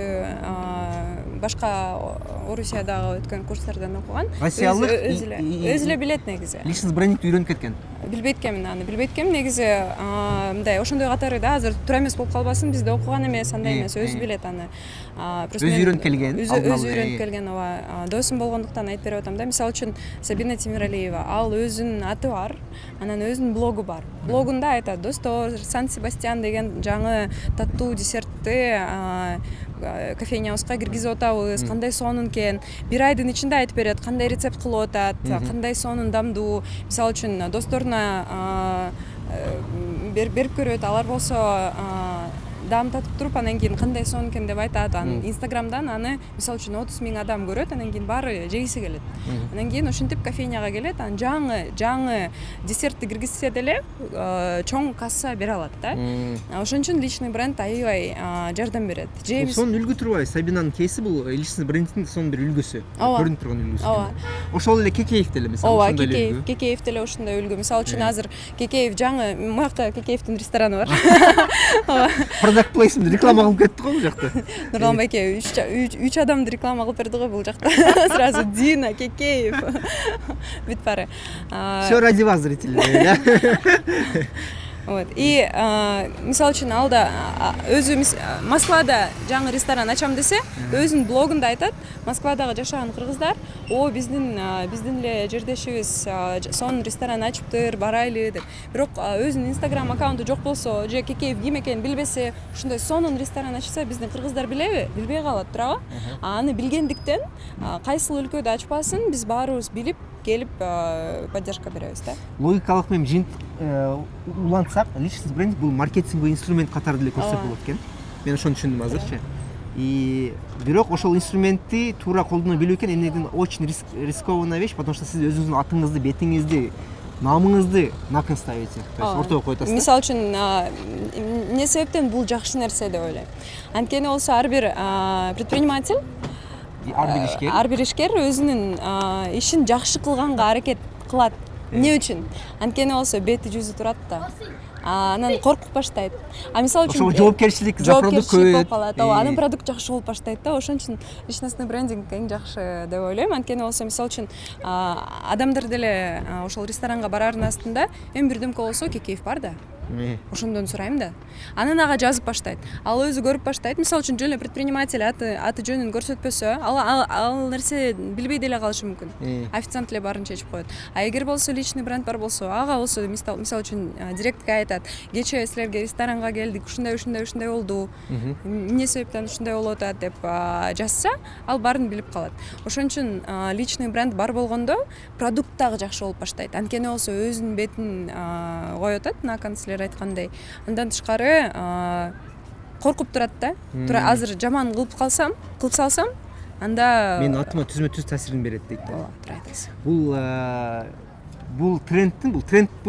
башка Орусиядагы өткөн курстардан окуган. Россиялык өзү эле билет негизи. Личностный брендингти үйрөнүп кеткен. Билбейт экенмин аны, билбейт экенмин негизи, мындай ошондой катары да, азыр туура эмес болуп калбасын, бизде окуган эмес, андай эмес, өзү билет аны. Өзү үйрөнүп келген. Өзү үйрөнүп келген, ооба. Досум болгондуктан айтып берип атам да. Мисалы үчүн Сабина Темиралиева, ал өзүнүн аты бар, анан өзүнүн блогу бар. Блогунда айтат: "Достор, Сан-Себастьян деген жаңы таттуу десертти кофейнябызга киргизип атабыз, кандай сонун экен". Бир айдын ичинде айтып берет, кандай рецепт кылып атат, кандай сонун дамдуу. Мисалы үчүн досторуна берип көрөт, алар болсо дамтатып туруп анан кийин кандай сонун экен деп айтат. Анан Инстаграмдан аны мисалы үчүн 30 000 адам көрөт, анан кийин баары жегиси келет. Анан кийин ошентип кофейняга келет, анан жаңы десертти киргизсе деле чоң касса бере алат да. Ошон үчүн личный бренд аябай жардам берет. Бул сонун үлгү турбайбы? Сабинаның кейси бул личный брендингдин сонун бир үлгүсү. Көрүнүп турган үлгүсү. Ооба. Ошол эле Кекеев деле мисалы ошондой үлгү. Кекеев деле ошондой үлгү. Мисалы үчүн азыр Кекеев жаңы муякта Кекеевдин рестораны бар. Ооба. Product placement реклама кылып кетти го бул жакта. Нурлан байке 3 адамды реклама кылып берди го бул жакта. Сразу Дина, Кекеев. Бүт баары. Всё ради вас, зрители. Вот. И мисалы үчүн алда өзү Москвада жаңы ресторан ачам десе, өзүнүн блогунда айтат, Москвадагы жашаган кыргыздар, биздин эле жердешибиз сонун ресторан ачыптыр, барайлы деп. Бирок өзүнүн Instagram аккаунту жок болсо, же Кекеев ким экенин билбесе, ушундай сонун ресторан ачса, биздин кыргыздар билеби? Билбей калат, туурабы? Аны билгендиктен кайсыл өлкөдө ачпасын, биз баарыбыз билип келип поддержка беребиз да. Логикалык менен жыйынтык улантсак, личный бренд бул маркетинговый инструмент катары деле көрсөк болот экен. Мен ошону түшүндүм азырчы. И бирок ошол инструментти туура колдоно билүү экен эмнеден очень рискованная вещь, потому что сиз өзүңүздүн атыңызды, бетиңизди, намыңызды на кон ставите. То есть ортого коюп атасыз. Мисалы үчүн эмне себептен бул жакшы нерсе деп ойлойм. Анткени болсо ар бир предприниматель, ар бир ишкер өзүнүн ишин жакшы кылганга аракет кылат. Эмне үчүн? Анткени болсо бети жүзү турат да. Анан коркуп баштайт. Мисалы үчүн жоопкерчилик за продукт болуп калат. Анын продукт жакшы болуп баштайт да. Ошон үчүн личностный брендинг эң жакшы деп ойлойм. Анткени болсо мисалы үчүн адамдар деле ошол ресторанга барардын астында эң бирдемке болсо Кекеев бар да. Ошондон сурайм да. Анан ага жазып баштайт. Ал өзү көрүп баштайт. Мисалы үчүн жөн эле предприниматель аты жөнүн көрсөтпөсө, ал нерсе билбей деле калышы мүмкүн. Официант эле баарын чечип коет. Эгер болсо личный бренд бар болсо, ага болсо мисалы үчүн директорго айтат: "Кечээ силерге ресторанга келдик, ушундай болду. Эмне себептен ушундай болуп атат" деп жазса, ал баарын билип калат. Ошон үчүн личный бренд бар болгондо продукт дагы жакшы болуп баштайт. Анткени болсо өзүнүн бетин коюп атат, на канцлер айткандай. Андан тышкары коркуп турат да. Азыр жаман кылып салсам, анда менин атыма түзмө-түз таасирин берет дейт. Туура айтасыз. Бул тренд, бул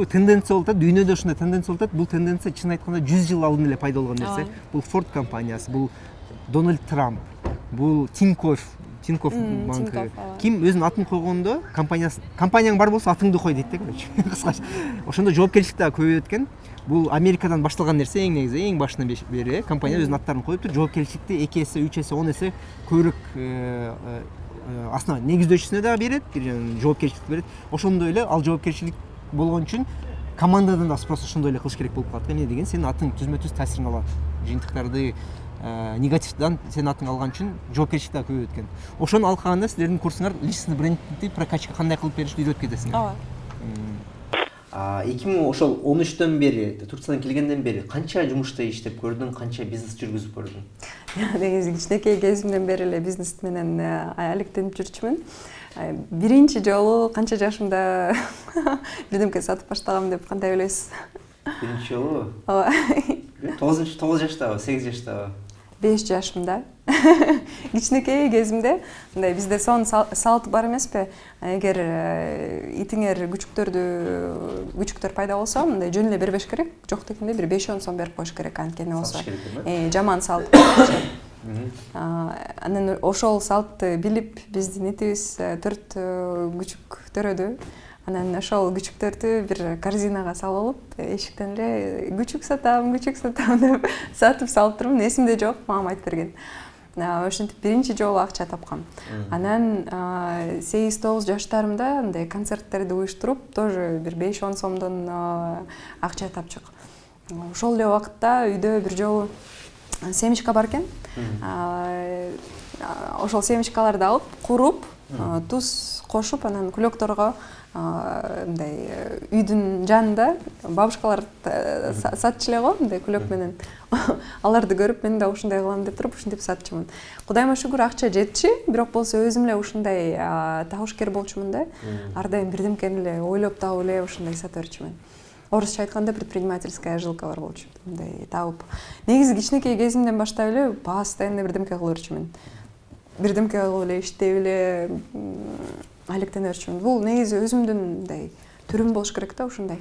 тенденция болуп атат. Дүйнөдө ушундай тенденция болуп атат. Бул тенденция чын айтканда 100 жыл алдын эле пайда болгон нерсе. Бул Ford компаниясы, бул Дональд Трамп, бул Тинькофф банкы. Ким өзүнүн атын койгондо, компанияң бар болсо атыңды кой дейт да, короче. Кыскача. Ошондо жоопкерчилик дагы көбөйөт экен. Бул Америкадан башталган нерсе, эң негизи, эң башынан бери компания өзүнүн аттарын коюп туруп, жоопкерчиликти 2 эсе, 3 эсе, 10 эсе көбүрөөк основа негиздөөчүсүнө дагы берет, жоопкерчилик берет. Ошондой эле ал жоопкерчилик болгон үчүн командадан да просто ошондой эле кылыш керек болуп калат. Эмне деген, сенин атың түзмө-түз таасирин алат. Жыйынтыктарды негативден сенин атың алган үчүн жоопкерчилик дагы көбөйөт экен. Ошону алкаганда силердин курсуңар личный брендти прокачка кандай кылып беришти үйрөтүп кетесиңер. Ооба. 2013-төн бери, Турциядан келгенден бери канча жумушта иштеп көрдүң, канча бизнес жүргүзүп көрдүң? Негизи кичинекей кезимден бери эле бизнес менен алектенип жүрчүмүн. Биринчи жолу канча жашымда бирдемке сатып баштагам деп кандай ойлойсуз? Биринчи жолу? Ооба. 9 жаштабы, 8 жаштабы? 5 жашымда. Кичинекей кезимде мындай бизде сонун салт бар эмеспи? Эгер итиңер күчүктөр пайда болсо, мындай жөн эле бербеш керек. Жок дегенде бир 5-10 сом берип коюш керек, анткени болсо. Жаман салт. Анан ошол салтты билип, биздин итибиз 4 күчүк төрөдү. Анан ошол күчүктөрдү бир корзинага салып алып, эшиктен эле күчүк сатам деп сатып салып турмун. Эсимде жок, мамам айтып берген. Ошентип биринчи жолу акча тапкам. Анан 8-9 жаштарымда мындай концерттерди уюштуруп, тоже бир 5-10 сомдон акча тапчык. Ошол эле убакытта үйдө бир жолу семечка бар экен. Ошол семечкаларды алып, куруп, туз кошуп, анан кулёкторго мындай үйдүн жанында бабушкалар сатчу эле го, мындай кулёк менен. Аларды көрүп, мен да ушундай кылам деп туруп, ушинтип сатчумун. Кудайыма шүгүр, акча жетчи, бирок болсо өзүм эле ушундай табышкер болчумун да. Ар дайым бирдемкени эле ойлоп табып эле ушундай сата берчүмүн. орусча айтканда предпринимательская жилка бар болчу. Мындай табып. Негизи кичинекей кезимден баштап эле постоянно бирдемке кылып жүрчүмүн. Бирдемке кылып эле иштеп эле алектене жүрчүмүн. Бул негизи өзүмдүн мындай түрүм болуш керек да ушундай.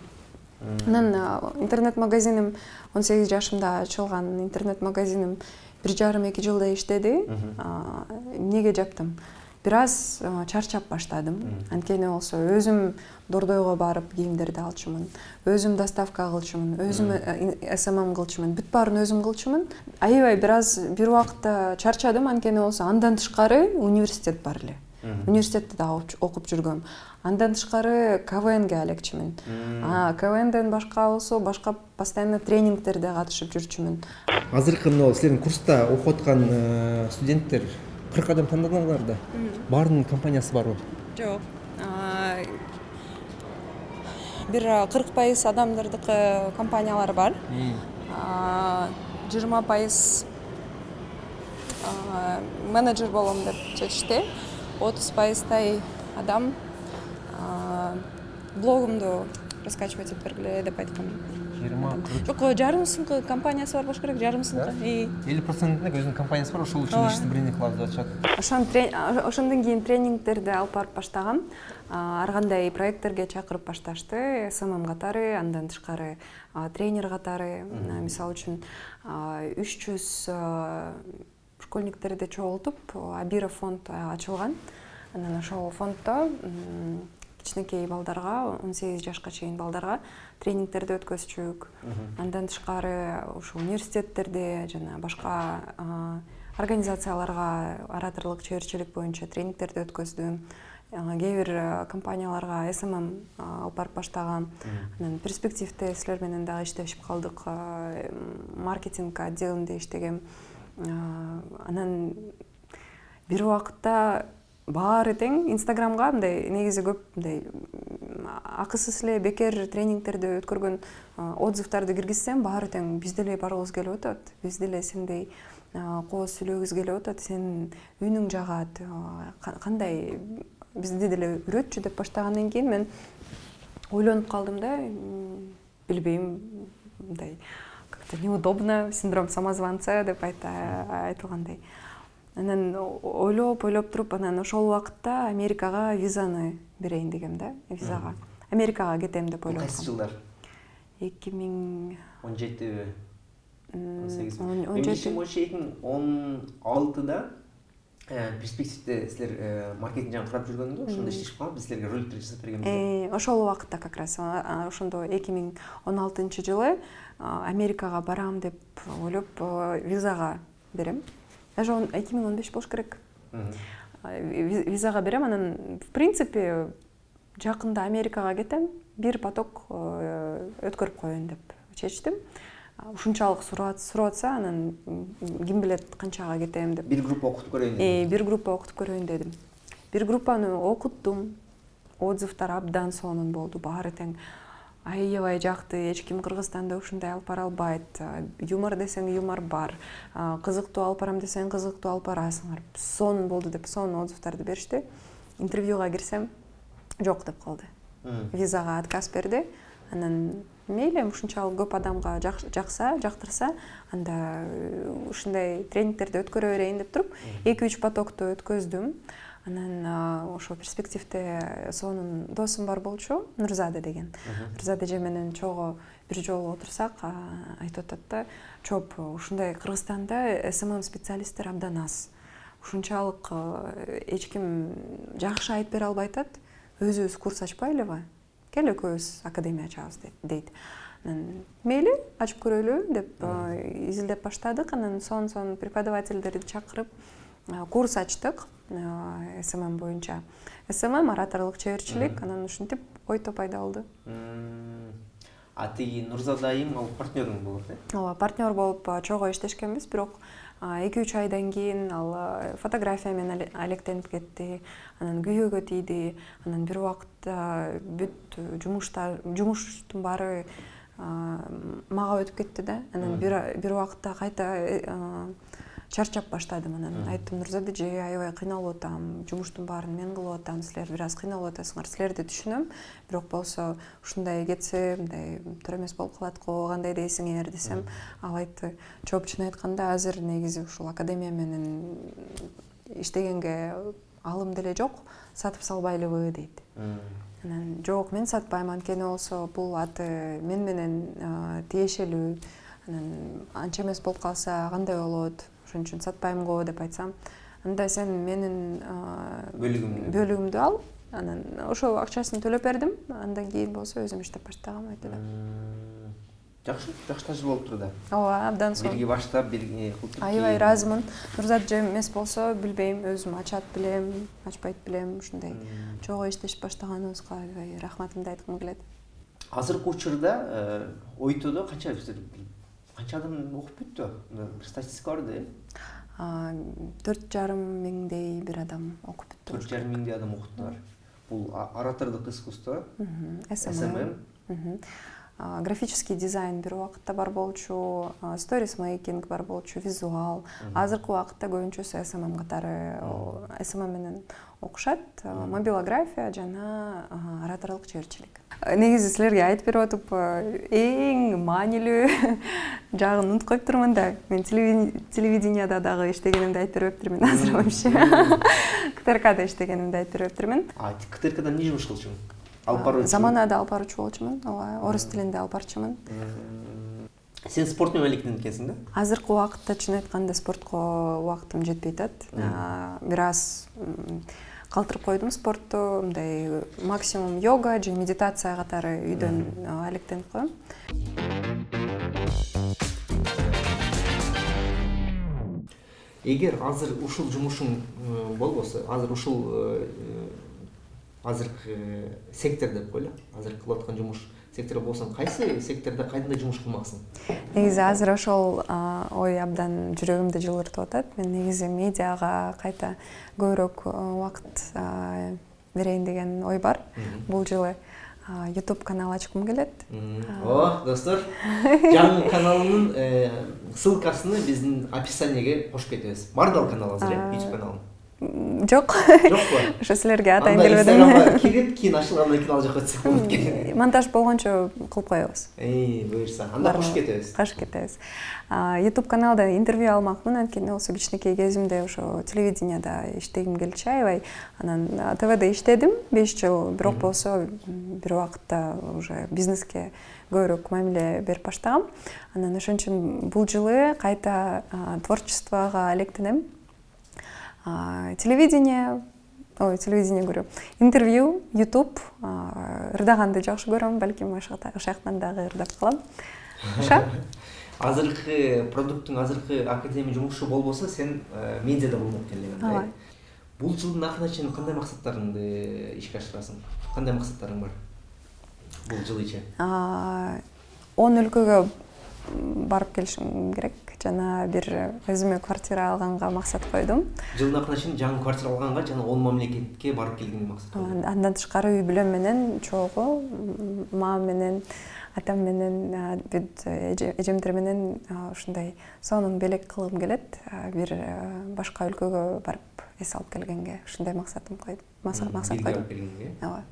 Анан интернет-магазиним 18 жашымда ачылган интернет-магазиним 1,5-2 жылдай иштеди. Эмнеге жаптым? Бир аз чарчап баштадым. Анткени болсо өзүм дордойго барып кийимдерди алчумун. Өзүм доставка кылчумун. Өзүм СММ кылчумун. Бүт баарын өзүм кылчумун. Аябай бир убакытта чарчадым. Анткени болсо андан тышкары университет бар эле. Университетте да окуп жүргөм. Андан тышкары КВНге алекчимин. КВНден башка болсо башка постоянно тренингтерде катышып жүрчүмүн. Азыркы силердин курста окуп аткан студенттер 40 адам тандадыңар да. Баарынын компаниясы барбы? Жок. Бир 40% адамдардыкы компаниялар бар. 20% менеджер болом деп чечишти. 30% адам блогумду раскачивать этип бергиле деп айткан. 20. Жок, жарым сынкы компаниясы бар болуш керек, жарым сынкы. 50%-ның өзүнүн компаниясы бар, ошол үчүн ишти бирдей кылабыз деп атышат. Ошондон кийин тренингтерди алып барып баштагам. Ар кандай проекттерге чакырып башташты. СММ катары, андан тышкары тренер катары. Мисалы үчүн 300 школьниктерди чогултуп Абира фонд ачылган. Анан ошол фонддо кичинекей балдарга, 18 жашка чейин балдарга тренингтерди өткөзчүк. Андан тышкары ошо университеттерде жана башка организацияларга ораторлук, чеберчилик боюнча тренингтерди өткөздүм. Кээ бир компанияларга СММ алып барып баштагам. Анан перспективде силер менен дагы иштешип калдык. Маркетинг отделинде иштегем. Анан бир убакытта баары тең Инстаграмга мындай негизи көп мындай акысыз эле бекер тренингтерди өткөргөн отзывдарды киргизсем, баары тең биз деле баргыбыз келип атат. Биз деле сендей кооз сүйлөгүбүз келип атат. Сенин үнүң жагат. Кандай бизди деле үйрөтчү деп баштагандан кийин мен ойлонуп калдым да, билбейм, мындай как-то неудобно, синдром самозванца деп айтылгандай. Анан ойлоп туруп, анан ошол убакытта Америкага визаны берейин дегем да, визага. Америкага кетем деп ойлоп Кайсы жылдар? 2017 2016-да перспективде силер маркетинг жагын карап жүргөндө ошондо иштешип калып, биз силерге роликтер жасап бергенбиз. Ошол убакытта как раз ошондо 2016-жылы Америкага барам деп ойлоп визага берем. Даже 2015 болуш керек. Визага берем, анан в принципе жакында Америкага кетем, бир поток өткөрүп коеюн деп чечтим. Ушунчалык сурап анан ким билет канчага кетем деп. Бир группа окутуп көрөйүн дедим. Бир группа окутуп көрөйүн дедим. Бир группаны окуттум. Отзывдар абдан сонун болду, баары тең аябай жакты. Эч ким Кыргызстанда ушундай алып бара албайт. Юмор десең юмор бар. Кызыктуу алып барам десең кызыктуу алып барасыңар. Сонун болду деп сонун отзывдарды беришти. Интервьюга кирсем, жок деп калды. Визага отказ берди. Анан мейли ушунчалык көп адамга жактырса, анда ушундай тренингтерди өткөрө берейин деп туруп, 2-3 потокту өткөздүм. Анан ошо перспективде сонун досум бар болчу, Нурзада деген. Нурзада же менен чогуу бир жолу отурсак, айтып атат да, чоп, ушундай Кыргызстанда СММ специалисттер абдан аз. Ушунчалык эч ким жакшы айтып бере албай атат. Өзүбүз курс ачпайлыбы? Кел экөөбүз академия ачабыз дейт. Анан мейли, ачып көрөлү деп изилдеп баштадык. Анан сонун преподавательдерди чакырып курс ачтык СММ боюнча. СММ ораторлук, чеберчилик, анан ушинтип ойто пайда болду. Тиги Нурзада айым ал партнерың болот, э? Ооба, партнер болуп чогуу иштешкенбиз, бирок 2-3 айдан кийин ал фотография менен алектенип кетти, анан күйөөгө тийди, анан бир убакытта бүт жумуштун баары мага өтүп кетти да. Анан бир убакытта кайта чарчап баштадым. Анан айттым, Нурзада же аябай кыйналып атам, жумуштун баарын мен кылып атам, силер бир аз кыйналып атасыңар, силерди түшүнөм, бирок болсо ушундай кетсе мындай туура эмес болуп калат го, кандай дейсиңер десем, ал айтты, жооп чын айтканда азыр негизи ушул академия менен иштегенге алым деле жок, сатып салбайлыбы дейт. Анан жок, мен сатпайм, анткени болсо бул аты мен менен тиешелүү. Анан анча эмес болуп калса кандай болот? Ошон үчүн сатпайм го деп айтсам, анда сен менин бөлүгүмдү ал. Анан ошол акчасын төлөп бердим. Андан кийин болсо өзүм иштеп баштагам айтты да. Жакшы тажрыйба болуптур да. Ооба, абдан сонун. Бирге баштап, бирге кылып. Аябай ыраазымын. Нурзат же эмес болсо билбейм, өзүм ачат билем, ачпайт билем, ушундай чогуу иштешип баштаганыбызга аябай рахматымды айткым келет. Азыркы учурда Ойтодо канча адам окуп бүттү? Бир статистика бар да, 4,5 миңдей бир адам окуп бүттү. 4,5 миңдей адам окуттур. Бул оратордук искусство, SMM, графический дизайн бир убакытта бар болчу, сторис мейкинг бар болчу, визуал. Азыркы убакытта көбүнчөсү SMM катары, SMM менен окушат, мобилография жана ораторлук чеберчилик. Негизи силерге айтып берип атып, эң маанилүү жагын унутуп коюптурмун да. Мен телевиденияда дагы иштегенимди айтып бериптирмин азыр вообще. КТРКда иштегенимди айтып бериптирмин. КТРКда эмне жумуш кылчумун? Алып баруучу. Заманада алып баруучу болчумун, орус тилинде алып барчумун. Сен спорт менен алектенет экенсиң да? Азыркы убакытта чын айтканда спортко убактым жетпей атат. Бир аз калтырып койдум спортту, мындай максимум йога же медитация катары үйдөн алектенип коем. Эгер азыр ушул жумушуң болбосо, азыр ушул азыркы сектор деп койла, азыр кылып аткан жумуш сектор болсоң, кайсы сектордо кайдандай жумуш кылмаксың? Негизи азыр ошол ой абдан жүрөгүмдү жылыртып атат. Мен негизи медиага кайта көбүрөөк убакыт берейин деген ой бар. Бул жылы YouTube канал ачкым келет. Достор, жаңы каналынын ссылкасыны биздин описаниеге кошуп кетебиз. Бар да канал азыр, YouTube каналы? Жок. Жокпу? Ошо силерге атайын келбедим. келбедим. Кирип, кийин ашылгандан кийин ал жака өтсөк болот экен. Монтаж болгончо кылып коебуз. Буюрса. Анда кошуп кетебиз. Кошуп кетебиз. YouTube каналда интервью алмакмын, анткени болсо кичинекей кезимде ошо телевиденияда иштегим келчү аябай. Анан ТВда иштедим 5 жыл, бирок болсо бир убакытта уже бизнеске көбүрөөк мамиле берип баштагам. Анан ошон үчүн бул жылы кайта творчествого алектенем. Телевидение көрөм. Интервью, YouTube, ырдаганды жакшы көрөм, балким ошол жактан дагы ырдап калам. Ошо. Азыркы продукттун азыркы академия жумушу болбосо, сен медиада болмок элем. Бул жылдын акырына чейин кандай максаттарыңды ишке ашырасың? Кандай максаттарың бар? Бул жыл ичи. 10 өлкөгө барып келишим керек. Жана бир өзүмө квартира алганга максат койдум. Жылдын акырына чейин жаңы квартира алганга жана 10 мамлекетке барып келгенге максат койдум. Андан тышкары үй бүлөм менен чогуу, мамам менен, атам менен, эжемдер менен ушундай сонун белек кылгым келет. Бир башка өлкөгө барып эс алып келгенге ушундай максатым койдум. Максат койдум. Ооба.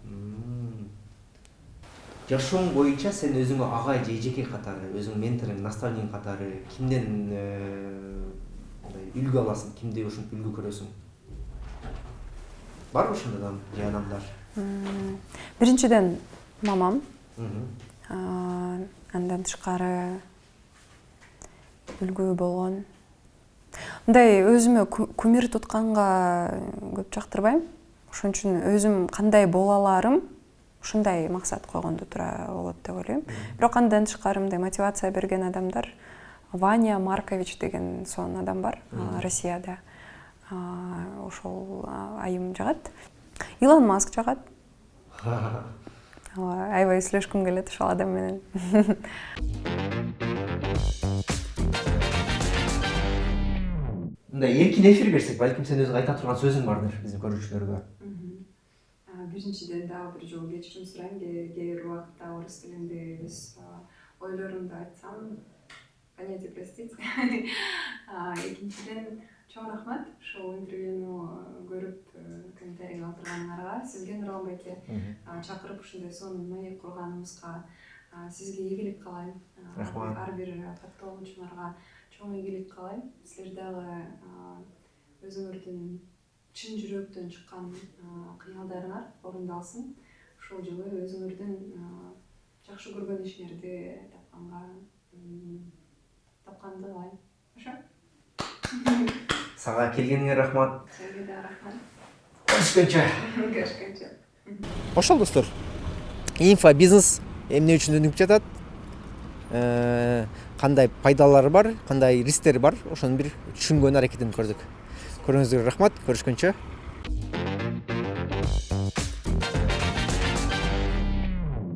Жашооң боюнча сен өзүңө ага же эжеке катары, өзүң менторуң, наставник катары кимден үлгү аласың, кимди ушинтип үлгү көрөсүң? Барбы ошондой адамдар? Биринчиден мамам. Андан тышкары үлгү болгон. Мындай өзүмө кумир тутканга көп жактырбайм. Ошон үчүн өзүм кандай боло аларым, ушундай максат койгондо туура болот деп ойлойм. Бирок андан тышкары мындай мотивация берген адамдар, Ваня Маркович деген сонун адам бар, Россияда. Ошол айым жагат. Илон Маск жагат. Аябай сүйлөшкүм келет ошол адам менен. Мындай эркин эфир берсек, балким сен өзүң айта турган сөзүң бардыр биздин көрүүчүлөргө. Биринчиден дагы бир жолу кечирим сурайм, кээ бир убакытта орус тилинде өз ойлорумду айтсам, понятие простить. Экинчиден чоң рахмат ушул интервьюну көрүп комментарий калтырганыңарга. Сизге Нурлан байке чакырып ушундай сонун маек курганыбызга сизге ийгилик каалайм. Рахмат. Ар бир катталгучуларга чоң ийгилик каалайм. Силер дагы өзүңөрдүн чын жүрөктөн чыккан кыялдарыңар орундалсын. Ушул жылы өзүңөрдүн жакшы көргөн ишиңерди тапканды каалайм. Ошо? Сага келгениңе рахмат. Сизге да рахмат. Көрүшкөнчө. Көрүшкөнчө. Ошол достор, инфобизнес эмне үчүн өнүгүп жатат, кандай пайдалары бар, кандай рисктери бар, ошону бир түшүнгөн аракетин көрдүк. Көрүңүзгө рахмат, көрүшкөнчө.